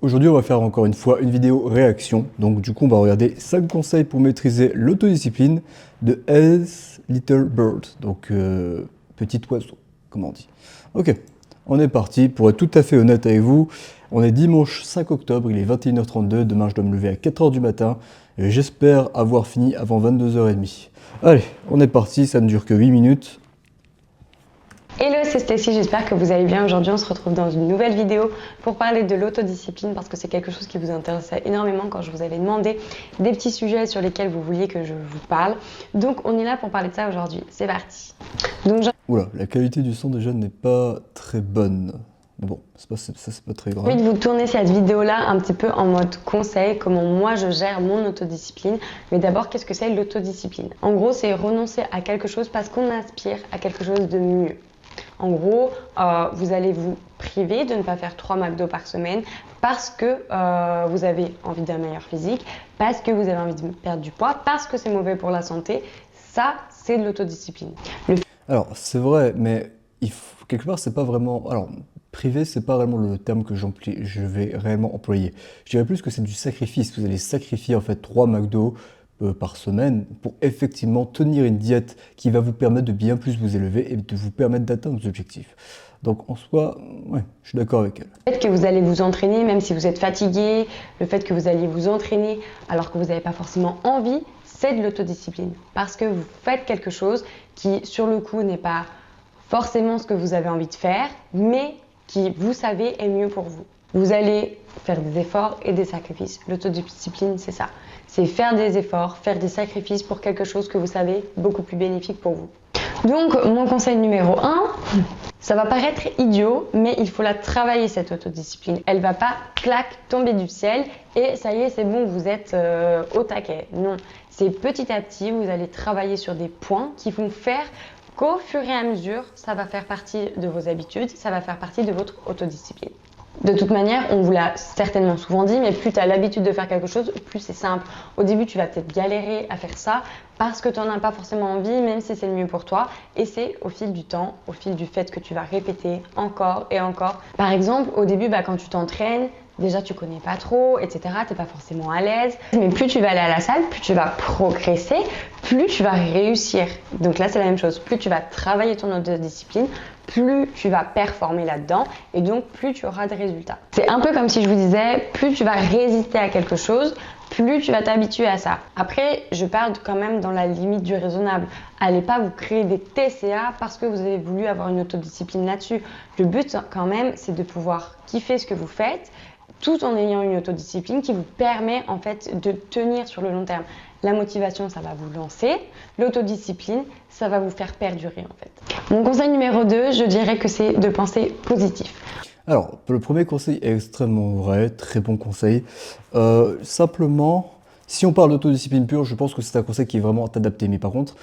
Aujourd'hui, on va faire encore une fois une vidéo réaction. Donc du coup, on va regarder 5 conseils pour maîtriser l'autodiscipline de As Little Bird. Donc petit oiseau, comme on dit. Ok, on est parti. Pour être tout à fait honnête avec vous, on est dimanche 5 octobre, il est 21h32. Demain, je dois me lever à 4h du matin. Et j'espère avoir fini avant 22h30. Allez, on est parti, ça ne dure que 8 minutes. Hello, c'est Stacy, j'espère que vous allez bien. Aujourd'hui, on se retrouve dans une nouvelle vidéo pour parler de l'autodiscipline parce que c'est quelque chose qui vous intéressait énormément quand je vous avais demandé des petits sujets sur lesquels vous vouliez que je vous parle. Donc, on est là pour parler de ça aujourd'hui. C'est parti. Donc, Oula, la qualité du son déjà n'est pas très bonne. Mais bon, c'est pas très grave. J'ai envie de vous tourner cette vidéo-là un petit peu en mode conseil, comment moi je gère mon autodiscipline. Mais d'abord, qu'est-ce que c'est l'autodiscipline? En gros, c'est renoncer à quelque chose parce qu'on aspire à quelque chose de mieux. En gros, vous allez vous priver de ne pas faire 3 McDo par semaine parce que vous avez envie d'un meilleur physique, parce que vous avez envie de perdre du poids, parce que c'est mauvais pour la santé. Ça, c'est de l'autodiscipline. Alors, c'est vrai, mais quelque part, c'est pas vraiment... Alors, privé, c'est pas vraiment le terme que je vais réellement employer. Je dirais plus que c'est du sacrifice. Vous allez sacrifier en fait 3 McDo par semaine pour effectivement tenir une diète qui va vous permettre de bien plus vous élever et de vous permettre d'atteindre vos objectifs. Donc en soi, ouais, je suis d'accord avec elle. Le fait que vous allez vous entraîner, même si vous êtes fatigué, le fait que vous allez vous entraîner alors que vous n'avez pas forcément envie, c'est de l'autodiscipline. Parce que vous faites quelque chose qui, sur le coup, n'est pas forcément ce que vous avez envie de faire, mais qui, vous savez, est mieux pour vous. Vous allez faire des efforts et des sacrifices. L'autodiscipline, c'est ça. C'est faire des efforts, faire des sacrifices pour quelque chose que vous savez beaucoup plus bénéfique pour vous. Donc, mon conseil numéro 1, ça va paraître idiot, mais il faut la travailler cette autodiscipline. Elle va pas, clac, tomber du ciel et ça y est, c'est bon, vous êtes au taquet. Non, c'est petit à petit, vous allez travailler sur des points qui vont faire qu'au fur et à mesure, ça va faire partie de vos habitudes, ça va faire partie de votre autodiscipline. De toute manière, on vous l'a certainement souvent dit, mais plus tu as l'habitude de faire quelque chose, plus c'est simple. Au début, tu vas peut-être galérer à faire ça parce que tu n'en as pas forcément envie, même si c'est le mieux pour toi. Et c'est au fil du temps, au fil du fait que tu vas répéter encore et encore. Par exemple, au début, quand tu t'entraînes, déjà tu connais pas trop, etc. Tu n'es pas forcément à l'aise. Mais plus tu vas aller à la salle, plus tu vas progresser, plus tu vas réussir. Donc là, c'est la même chose. Plus tu vas travailler ton autodiscipline, plus tu vas performer là-dedans et donc plus tu auras de résultats. C'est un peu comme si je vous disais, plus tu vas résister à quelque chose, plus tu vas t'habituer à ça. Après, je parle quand même dans la limite du raisonnable. Allez pas vous créer des TCA parce que vous avez voulu avoir une autodiscipline là-dessus. Le but quand même, c'est de pouvoir kiffer ce que vous faites tout en ayant une autodiscipline qui vous permet en fait de tenir sur le long terme. La motivation, ça va vous lancer. L'autodiscipline, ça va vous faire perdurer en fait. Mon conseil numéro 2, je dirais que c'est de penser positif. Alors, le premier conseil est extrêmement vrai, très bon conseil. Simplement, si on parle d'autodiscipline pure, je pense que c'est un conseil qui est vraiment adapté. Mais par contre,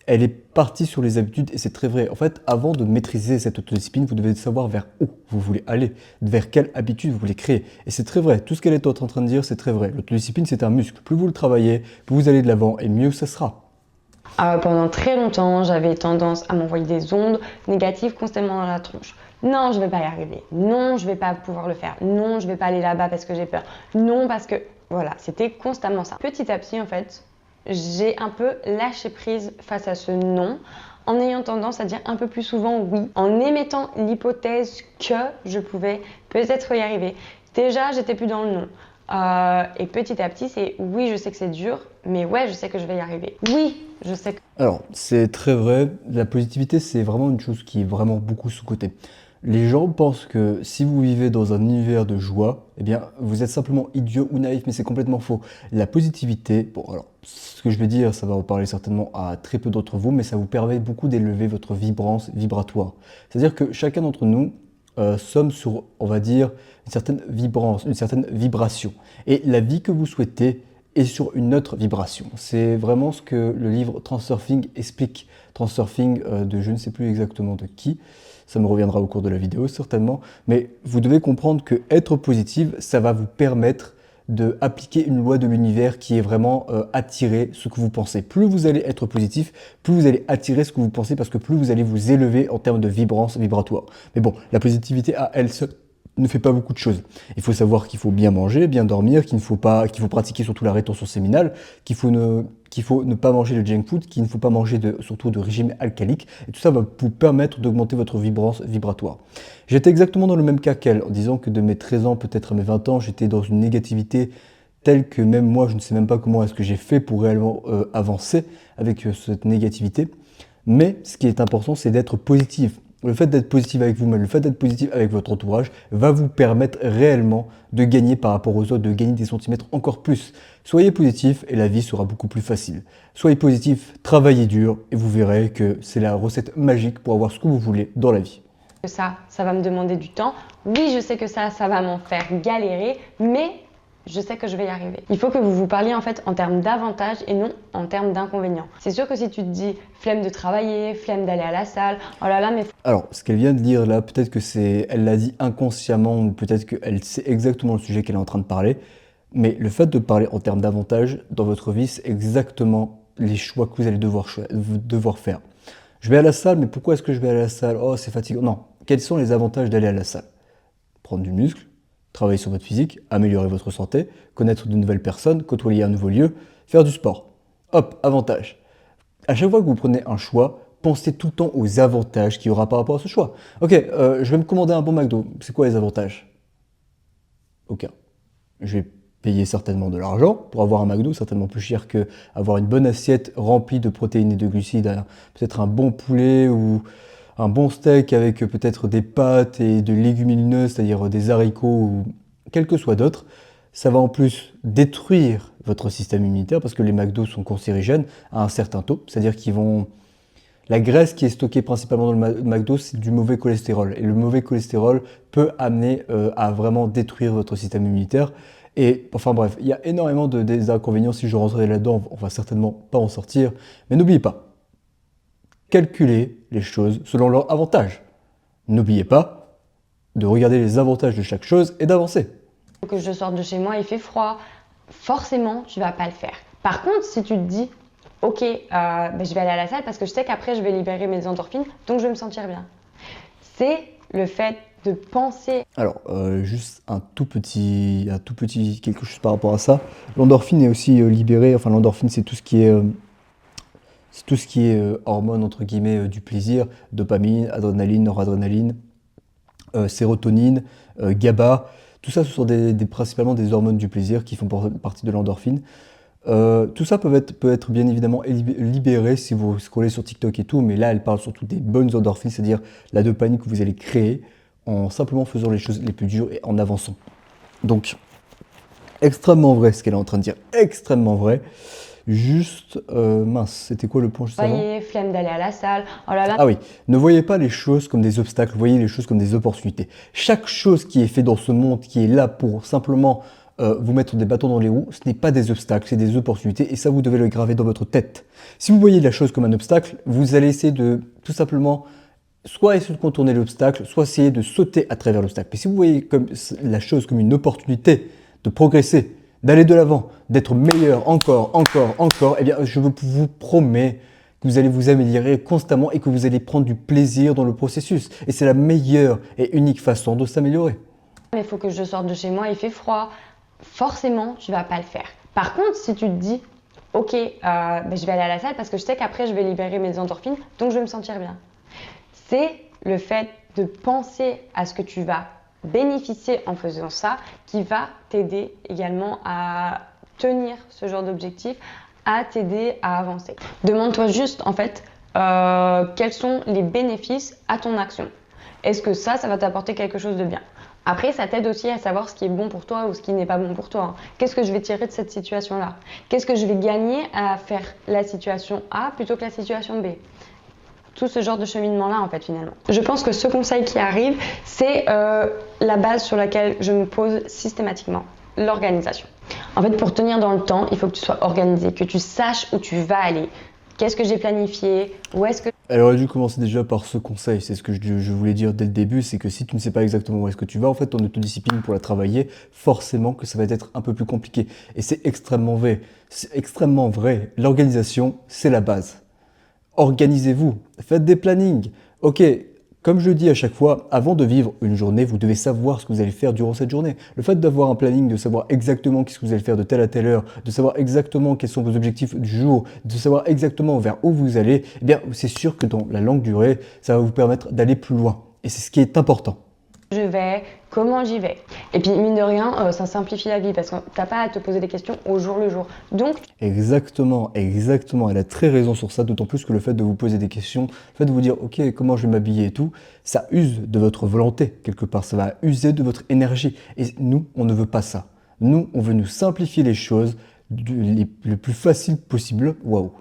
elle est partie sur les habitudes et c'est très vrai. En fait, avant de maîtriser cette autodiscipline, vous devez savoir vers où vous voulez aller, vers quelle habitude vous voulez créer. Et c'est très vrai. Tout ce qu'elle est en train de dire, c'est très vrai. L'autodiscipline, c'est un muscle. Plus vous le travaillez, plus vous allez de l'avant et mieux ça sera. Pendant très longtemps, j'avais tendance à m'envoyer des ondes négatives constamment dans la tronche. Non, je ne vais pas y arriver. Non, je ne vais pas pouvoir le faire. Non, je ne vais pas aller là-bas parce que j'ai peur. Non, parce que... Voilà, c'était constamment ça. Petit à petit, en fait, j'ai un peu lâché prise face à ce non, en ayant tendance à dire un peu plus souvent oui, en émettant l'hypothèse que je pouvais peut-être y arriver. Déjà, j'étais plus dans le non. Et petit à petit, c'est oui, je sais que c'est dur, mais ouais, je sais que je vais y arriver. Oui, je sais que... Alors, c'est très vrai. La positivité, c'est vraiment une chose qui est vraiment beaucoup sous-cotée. Les gens pensent que si vous vivez dans un univers de joie, eh bien, vous êtes simplement idiot ou naïf, mais c'est complètement faux. La positivité, bon, alors, ce que je vais dire, ça va vous parler certainement à très peu d'entre vous, mais ça vous permet beaucoup d'élever votre vibrance vibratoire. C'est-à-dire que chacun d'entre nous sommes sur, on va dire, une certaine vibrance, une certaine vibration. Et la vie que vous souhaitez est sur une autre vibration. C'est vraiment ce que le livre Transurfing explique. Transurfing de je ne sais plus exactement de qui. Ça me reviendra au cours de la vidéo certainement, mais vous devez comprendre que être positive, ça va vous permettre d'appliquer une loi de l'univers qui est vraiment attirer ce que vous pensez. Plus vous allez être positif, plus vous allez attirer ce que vous pensez parce que plus vous allez vous élever en termes de vibrance vibratoire. Mais bon, la positivité à elle seule, ne fait pas beaucoup de choses. Il faut savoir qu'il faut bien manger, bien dormir, qu'il faut pratiquer surtout la rétention séminale, qu'il faut ne pas manger le junk food, qu'il ne faut pas manger surtout de régime alcalique. Et tout ça va vous permettre d'augmenter votre vibrance vibratoire. J'étais exactement dans le même cas qu'elle, en disant que de mes 13 ans, peut-être à mes 20 ans, j'étais dans une négativité telle que même moi, je ne sais même pas comment est-ce que j'ai fait pour réellement avancer avec cette négativité. Mais ce qui est important, c'est d'être positif. Le fait d'être positif avec vous-même, le fait d'être positif avec votre entourage va vous permettre réellement de gagner par rapport aux autres, de gagner des centimètres encore plus. Soyez positif et la vie sera beaucoup plus facile. Soyez positif, travaillez dur et vous verrez que c'est la recette magique pour avoir ce que vous voulez dans la vie. Ça va me demander du temps. Oui, je sais que ça va m'en faire galérer, mais je sais que je vais y arriver. Il faut que vous vous parliez en fait en termes d'avantages et non en termes d'inconvénients. C'est sûr que si tu te dis flemme de travailler, flemme d'aller à la salle, oh là là, mais... Alors, ce qu'elle vient de dire là, peut-être que elle l'a dit inconsciemment ou peut-être qu'elle sait exactement le sujet qu'elle est en train de parler. Mais le fait de parler en termes d'avantages dans votre vie, c'est exactement les choix que vous allez devoir faire. Je vais à la salle, mais pourquoi est-ce que je vais à la salle? Oh, c'est fatigant. Non. Quels sont les avantages d'aller à la salle? Prendre du muscle, travailler sur votre physique, améliorer votre santé, connaître de nouvelles personnes, côtoyer un nouveau lieu, faire du sport. Hop, avantage. À chaque fois que vous prenez un choix, pensez tout le temps aux avantages qu'il y aura par rapport à ce choix. Ok, je vais me commander un bon McDo. C'est quoi les avantages? Aucun. Je vais payer certainement de l'argent pour avoir un McDo, certainement plus cher que avoir une bonne assiette remplie de protéines et de glucides, peut-être un bon poulet ou un bon steak avec peut-être des pâtes et de légumineuses, c'est-à-dire des haricots ou quel que soit d'autre. Ça va en plus détruire votre système immunitaire parce que les McDo sont cancérigènes à un certain taux, c'est-à-dire qu'ils vont... La graisse qui est stockée principalement dans le McDo, c'est du mauvais cholestérol. Et le mauvais cholestérol peut amener à vraiment détruire votre système immunitaire. Et enfin bref, il y a énormément des inconvénients. Si je rentrais là-dedans, on va certainement pas en sortir. Mais n'oubliez pas, calculez les choses selon leurs avantages. N'oubliez pas de regarder les avantages de chaque chose et d'avancer. Que je sorte de chez moi, il fait froid, forcément, tu vas pas le faire. Par contre, si tu te dis, ok, je vais aller à la salle parce que je sais qu'après, je vais libérer mes endorphines, donc je vais me sentir bien. C'est le fait de penser... Alors, juste un tout petit quelque chose par rapport à ça. L'endorphine est aussi libérée, enfin l'endorphine c'est tout ce qui est... c'est tout ce qui est hormones entre guillemets du plaisir, dopamine, adrénaline, noradrénaline, sérotonine, GABA. Tout ça, ce sont principalement des hormones du plaisir qui font partie de l'endorphine. Tout ça peut être bien évidemment libéré si vous scrollez sur TikTok et tout, mais là, elle parle surtout des bonnes endorphines, c'est-à-dire la dopamine que vous allez créer en simplement faisant les choses les plus dures et en avançant. Donc, extrêmement vrai ce qu'elle est en train de dire, extrêmement vrai. Juste, mince, c'était quoi le point juste avant? Flemme d'aller à la salle, oh là là. Ah oui, ne voyez pas les choses comme des obstacles, voyez les choses comme des opportunités. Chaque chose qui est faite dans ce monde, qui est là pour simplement vous mettre des bâtons dans les roues, ce n'est pas des obstacles, c'est des opportunités et ça, vous devez le graver dans votre tête. Si vous voyez la chose comme un obstacle, vous allez essayer de tout simplement soit essayer de contourner l'obstacle, soit essayer de sauter à travers l'obstacle. Mais si vous voyez la chose comme une opportunité de progresser, d'aller de l'avant, d'être meilleur encore, eh bien, je vous promets que vous allez vous améliorer constamment et que vous allez prendre du plaisir dans le processus. Et c'est la meilleure et unique façon de s'améliorer. Mais il faut que je sorte de chez moi, il fait froid. Forcément, tu vas pas le faire. Par contre, si tu te dis, ok, je vais aller à la salle parce que je sais qu'après, je vais libérer mes endorphines, donc je vais me sentir bien. C'est le fait de penser à ce que tu vas bénéficier en faisant ça qui va t'aider également à tenir ce genre d'objectif, à t'aider à avancer. Demande-toi juste en fait quels sont les bénéfices à ton action. Est-ce que ça va t'apporter quelque chose de bien? Après, ça t'aide aussi à savoir ce qui est bon pour toi ou ce qui n'est pas bon pour toi. Qu'est-ce que je vais tirer de cette situation-là? Qu'est-ce que je vais gagner à faire la situation A plutôt que la situation B? Tout ce genre de cheminement-là, en fait, finalement. Je pense que ce conseil qui arrive, c'est la base sur laquelle je me pose systématiquement, l'organisation. En fait, pour tenir dans le temps, il faut que tu sois organisé, que tu saches où tu vas aller. Qu'est-ce que j'ai planifié? Où est-ce que... Elle aurait dû commencer déjà par ce conseil. C'est ce que je voulais dire dès le début, c'est que si tu ne sais pas exactement où est-ce que tu vas, en fait, ton autodiscipline pour la travailler, forcément que ça va être un peu plus compliqué. Et c'est extrêmement vrai. C'est extrêmement vrai. L'organisation, c'est la base. Organisez-vous, faites des plannings. Ok, Comme je le dis à chaque fois, avant de vivre une journée, vous devez savoir ce que vous allez faire durant cette journée. Le fait d'avoir un planning, de savoir exactement qu'est-ce que vous allez faire de telle à telle heure, de savoir exactement quels sont vos objectifs du jour, de savoir exactement vers où vous allez, eh bien, c'est sûr que dans la longue durée, ça va vous permettre d'aller plus loin. Et c'est ce qui est important. Je vais, comment j'y vais. Et puis mine de rien, ça simplifie la vie parce que t'as pas à te poser des questions au jour le jour. Donc, Exactement, exactement. Elle a très raison sur ça, d'autant plus que le fait de vous poser des questions, le fait de vous dire, ok, comment je vais m'habiller et tout, ça use de votre volonté quelque part, ça va user de votre énergie. Et nous, on ne veut pas ça. Nous, on veut nous simplifier les choses le plus facile possible. Waouh,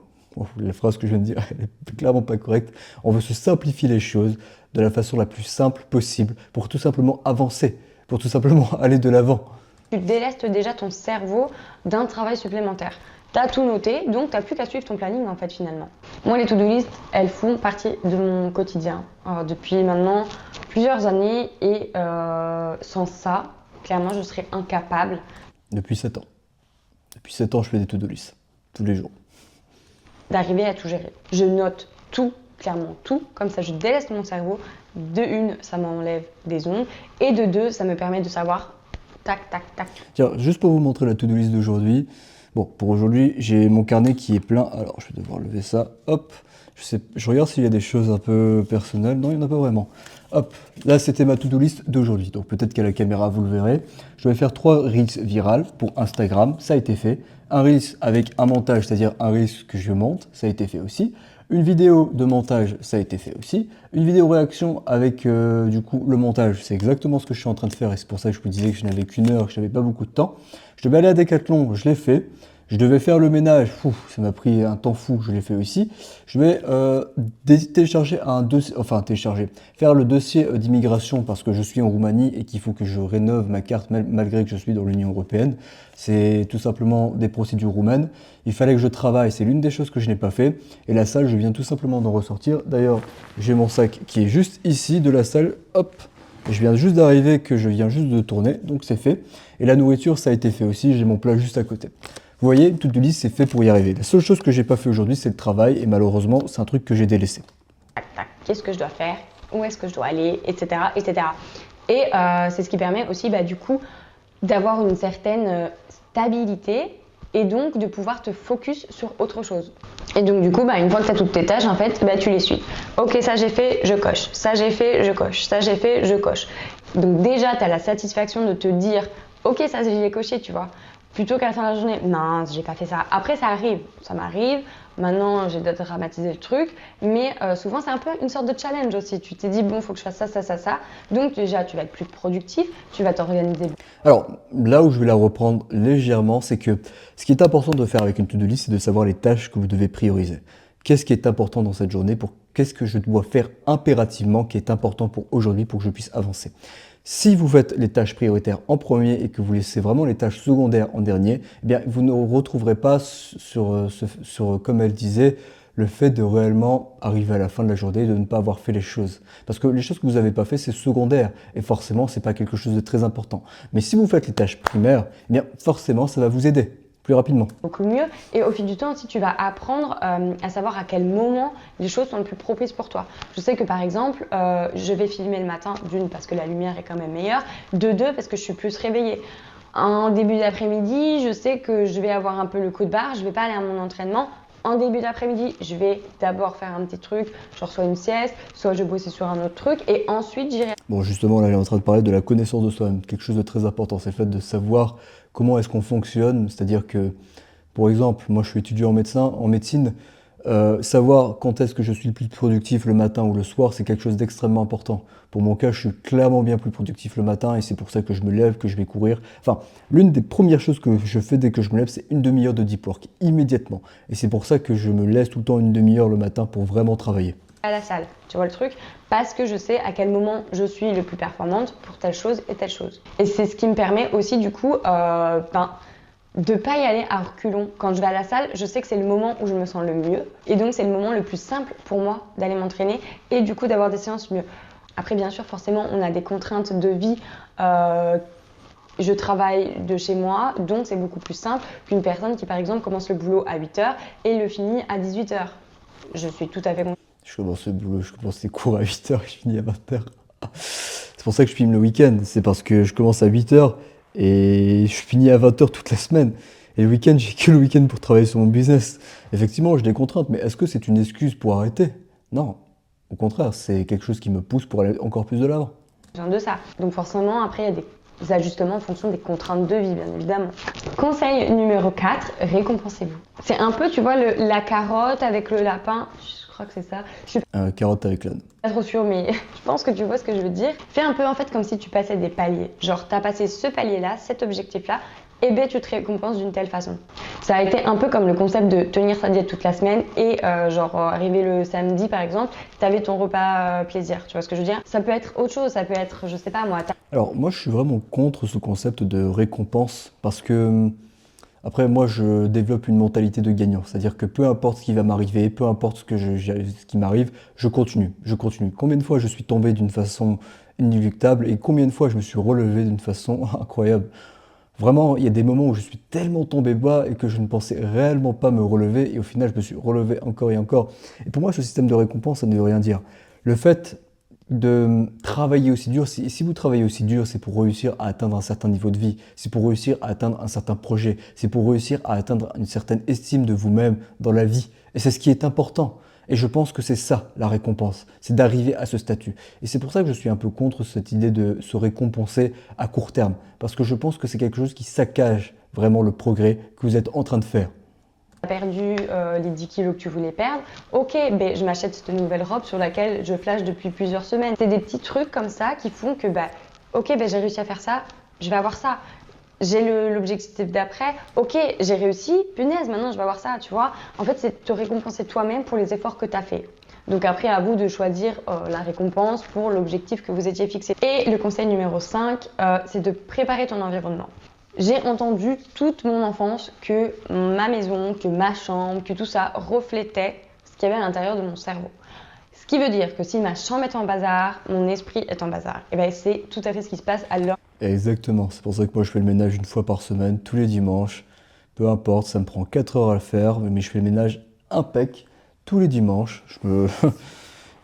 la phrase que je viens de dire, elle est clairement pas correcte. On veut se simplifier les choses de la façon la plus simple possible pour tout simplement avancer, pour tout simplement aller de l'avant. tu délestes déjà ton cerveau d'un travail supplémentaire. Tu as tout noté, donc tu n'as plus qu'à suivre ton planning en fait finalement. Moi les to-do list, elles font partie de mon quotidien depuis maintenant plusieurs années et sans ça, clairement je serais incapable. Depuis 7 ans. Depuis 7 ans, je fais des to-do list, tous les jours. D'arriver à tout gérer. Je note tout, clairement tout, comme ça je déleste mon cerveau. De une, ça m'enlève des ondes et de deux, ça me permet de savoir tac, tac, tac. Tiens, juste pour vous montrer la to-do list d'aujourd'hui. Bon, pour aujourd'hui, j'ai mon carnet qui est plein. Alors, je vais devoir lever ça. Hop. Je regarde s'il y a des choses un peu personnelles. Non, il n'y en a pas vraiment. Hop. Là, c'était ma to-do list d'aujourd'hui. Donc, peut-être qu'à la caméra, vous le verrez. Je vais faire 3 reels virales pour Instagram. Ça a été fait. Un reels avec un montage, c'est-à-dire un reels que je monte. Ça a été fait aussi. Une vidéo de montage, ça a été fait aussi. Une vidéo réaction avec du coup le montage, c'est exactement ce que je suis en train de faire et c'est pour ça que je vous disais que je n'avais qu'une heure, que je n'avais pas beaucoup de temps. Je devais aller à Decathlon, je l'ai fait. Je devais faire le ménage, ça m'a pris un temps fou, je l'ai fait aussi. Je vais télécharger un dossier, faire le dossier d'immigration parce que je suis en Roumanie et qu'il faut que je rénove ma carte malgré que je suis dans l'Union européenne. C'est tout simplement des procédures roumaines. Il fallait que je travaille, c'est l'une des choses que je n'ai pas fait. Et la salle, je viens tout simplement d'en ressortir. D'ailleurs, j'ai mon sac qui est juste ici de la salle, hop. Je viens juste d'arriver, que je viens juste de tourner, donc c'est fait. Et la nourriture, ça a été fait aussi, j'ai mon plat juste à côté. Vous voyez, une to-do list, c'est fait pour y arriver. La seule chose que j'ai pas fait aujourd'hui, c'est le travail, et malheureusement, c'est un truc que j'ai délaissé. Tac, tac, qu'est-ce que je dois faire, où est-ce que je dois aller, etc. etc. Et c'est ce qui permet aussi du coup d'avoir une certaine stabilité et donc de pouvoir te focus sur autre chose. Et donc du coup, une fois que tu as toutes tes tâches, en fait, tu les suis. Ok, ça j'ai fait, je coche. Ça j'ai fait, je coche. Ça j'ai fait, je coche. Donc déjà, tu as la satisfaction de te dire, ok, ça j'ai coché, tu vois. Plutôt qu'à la fin de la journée, non, j'ai pas fait ça. Après, ça arrive, ça m'arrive. Maintenant, j'ai dramatisé le truc. Mais souvent, c'est un peu une sorte de challenge aussi. Tu t'es dit, bon, faut que je fasse ça, ça, ça, ça. Donc déjà, tu vas être plus productif, tu vas t'organiser. Alors, là où je vais la reprendre légèrement, c'est que ce qui est important de faire avec une to-do list, c'est de savoir les tâches que vous devez prioriser. Qu'est-ce qui est important dans cette journée, qu'est-ce que je dois faire impérativement, qui est important pour aujourd'hui, pour que je puisse avancer. Si vous faites les tâches prioritaires en premier et que vous laissez vraiment les tâches secondaires en dernier, eh bien, vous ne retrouverez pas sur, comme elle disait, le fait de réellement arriver à la fin de la journée et de ne pas avoir fait les choses. Parce que les choses que vous n'avez pas fait, c'est secondaire. Et forcément, c'est pas quelque chose de très important. Mais si vous faites les tâches primaires, eh bien, forcément, ça va vous aider plus rapidement. Beaucoup mieux. Et au fil du temps aussi, tu vas apprendre à savoir à quel moment les choses sont les plus propices pour toi. Je sais que par exemple, je vais filmer le matin, d'une parce que la lumière est quand même meilleure, de deux parce que je suis plus réveillée. En début d'après-midi, je sais que je vais avoir un peu le coup de barre, je vais pas aller à mon entraînement. En début d'après-midi, je vais d'abord faire un petit truc, genre soit une sieste, soit je bosse sur un autre truc, et ensuite j'irai. Bon, justement, là, elle est en train de parler de la connaissance de soi-même, quelque chose de très important, c'est le fait de savoir comment est-ce qu'on fonctionne, c'est-à-dire que, pour exemple, moi je suis étudiant en médecine, savoir quand est-ce que je suis le plus productif le matin ou le soir, c'est quelque chose d'extrêmement important. Pour mon cas, je suis clairement bien plus productif le matin et c'est pour ça que je me lève, que je vais courir. Enfin, l'une des premières choses que je fais dès que je me lève, c'est une demi-heure de deep work, immédiatement. Et c'est pour ça que je me laisse tout le temps une demi-heure le matin pour vraiment travailler. À la salle, tu vois le truc, parce que je sais à quel moment je suis le plus performante pour telle chose et telle chose. Et c'est ce qui me permet aussi du coup de pas y aller à reculons. Quand je vais à la salle, je sais que c'est le moment où je me sens le mieux et donc c'est le moment le plus simple pour moi d'aller m'entraîner et du coup d'avoir des séances mieux. Après bien sûr forcément on a des contraintes de vie, je travaille de chez moi donc c'est beaucoup plus simple qu'une personne qui par exemple commence le boulot à 8h et le finit à 18h. Je suis tout à fait contente. Je commence le boulot, je commence les cours à 8h, je finis à 20h. C'est pour ça que je filme le week-end. C'est parce que je commence à 8h et je finis à 20h toute la semaine. Et le week-end, j'ai que le week-end pour travailler sur mon business. Effectivement, j'ai des contraintes, mais est-ce que c'est une excuse pour arrêter? Non. Au contraire, c'est quelque chose qui me pousse pour aller encore plus de l'avant. Besoin de ça. Donc forcément, après, il y a des ajustements en fonction des contraintes de vie, bien évidemment. Conseil numéro 4, récompensez-vous. C'est un peu, tu vois, la carotte avec le lapin. Je crois que c'est ça. Je suis Carotte avec l'âne. pas trop sûre, mais je pense que tu vois ce que je veux dire. Fais un peu en fait comme si tu passais des paliers. Genre, tu as passé ce palier-là, cet objectif-là, et ben tu te récompenses d'une telle façon. Ça a été un peu comme le concept de tenir sa diète toute la semaine et arriver le samedi par exemple, tu avais ton repas plaisir, tu vois ce que je veux dire? Ça peut être autre chose, ça peut être, je sais pas moi. Alors, moi, je suis vraiment contre ce concept de récompense parce que, après, moi, je développe une mentalité de gagnant. C'est-à-dire que peu importe ce qui va m'arriver, peu importe ce qui m'arrive, je continue, je continue. Combien de fois je suis tombé d'une façon inéluctable et combien de fois je me suis relevé d'une façon incroyable. Vraiment, il y a des moments où je suis tellement tombé bas et que je ne pensais réellement pas me relever et au final, je me suis relevé encore et encore. Et pour moi, ce système de récompense, ça ne veut rien dire. Le fait de travailler aussi dur, si vous travaillez aussi dur, c'est pour réussir à atteindre un certain niveau de vie, c'est pour réussir à atteindre un certain projet, c'est pour réussir à atteindre une certaine estime de vous-même dans la vie. Et c'est ce qui est important. Et je pense que c'est ça la récompense, c'est d'arriver à ce statut. Et c'est pour ça que je suis un peu contre cette idée de se récompenser à court terme, parce que je pense que c'est quelque chose qui saccage vraiment le progrès que vous êtes en train de faire. Perdu les 10 kilos que tu voulais perdre, ok, ben, je m'achète cette nouvelle robe sur laquelle je flash depuis plusieurs semaines. C'est des petits trucs comme ça qui font que, bah, ok, ben, j'ai réussi à faire ça, je vais avoir ça. J'ai l'objectif d'après, ok, j'ai réussi, punaise, maintenant je vais avoir ça, tu vois. En fait, c'est te récompenser toi-même pour les efforts que tu as fait. Donc après, à vous de choisir la récompense pour l'objectif que vous étiez fixé. Et le conseil numéro 5, c'est de préparer ton environnement. J'ai entendu toute mon enfance que ma maison, que ma chambre, que tout ça reflétait ce qu'il y avait à l'intérieur de mon cerveau. Ce qui veut dire que si ma chambre est en bazar, mon esprit est en bazar. Et bien c'est tout à fait ce qui se passe à l'heure. Exactement, c'est pour ça que moi je fais le ménage une fois par semaine, tous les dimanches. Peu importe, ça me prend 4 heures à le faire, mais je fais le ménage impec tous les dimanches.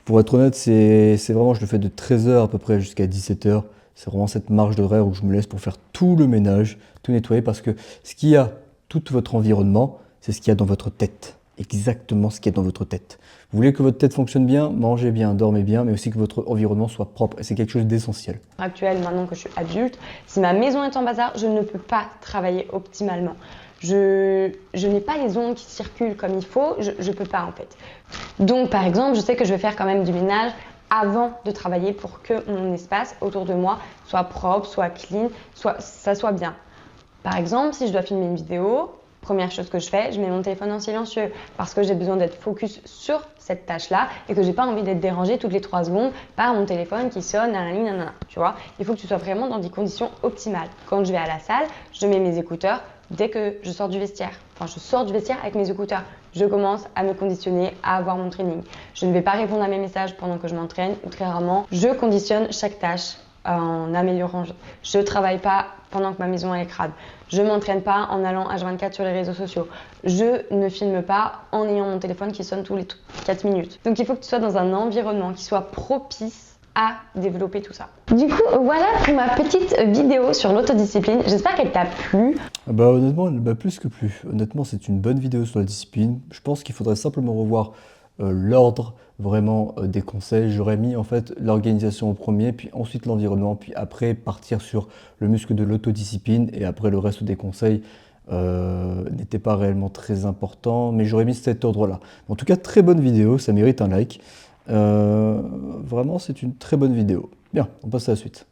Pour être honnête, c'est vraiment, je le fais de 13h à peu près jusqu'à 17h. C'est vraiment cette marge d'horaire où je me laisse pour faire tout le ménage, tout nettoyer, parce que ce qu'il y a, tout votre environnement, c'est ce qu'il y a dans votre tête. Exactement ce qu'il y a dans votre tête. Vous voulez que votre tête fonctionne bien, mangez bien, dormez bien, mais aussi que votre environnement soit propre. Et c'est quelque chose d'essentiel. Actuelle, maintenant que je suis adulte, si ma maison est en bazar, je ne peux pas travailler optimalement. Je n'ai pas les ondes qui circulent comme il faut, je ne peux pas en fait. Donc par exemple, je sais que je vais faire quand même du ménage avant de travailler pour que mon espace autour de moi soit propre, soit clean, ça soit bien. Par exemple, si je dois filmer une vidéo, première chose que je fais, je mets mon téléphone en silencieux parce que j'ai besoin d'être focus sur cette tâche-là et que j'ai pas envie d'être dérangée toutes les 3 secondes par mon téléphone qui sonne, nanana, tu vois. Il faut que tu sois vraiment dans des conditions optimales. Quand je vais à la salle, je mets mes écouteurs dès que je sors du vestiaire. Enfin, je sors du vestiaire avec mes écouteurs. Je commence à me conditionner à avoir mon training. Je ne vais pas répondre à mes messages pendant que je m'entraîne ou très rarement. Je conditionne chaque tâche en améliorant. Je ne travaille pas pendant que ma maison est crade. Je ne m'entraîne pas en allant H24 sur les réseaux sociaux. Je ne filme pas en ayant mon téléphone qui sonne tous les 4 minutes. Donc il faut que tu sois dans un environnement qui soit propice à développer tout ça. Du coup, voilà pour ma petite vidéo sur l'autodiscipline. J'espère qu'elle t'a plu. Bah honnêtement, elle m'a plus que plu. Honnêtement, c'est une bonne vidéo sur la discipline. Je pense qu'il faudrait simplement revoir l'ordre vraiment des conseils. J'aurais mis en fait l'organisation en premier, puis ensuite l'environnement, puis après partir sur le muscle de l'autodiscipline et après le reste des conseils n'était pas réellement très important, mais j'aurais mis cet ordre-là. En tout cas, très bonne vidéo, ça mérite un like. Vraiment, c'est une très bonne vidéo. Bien, on passe à la suite.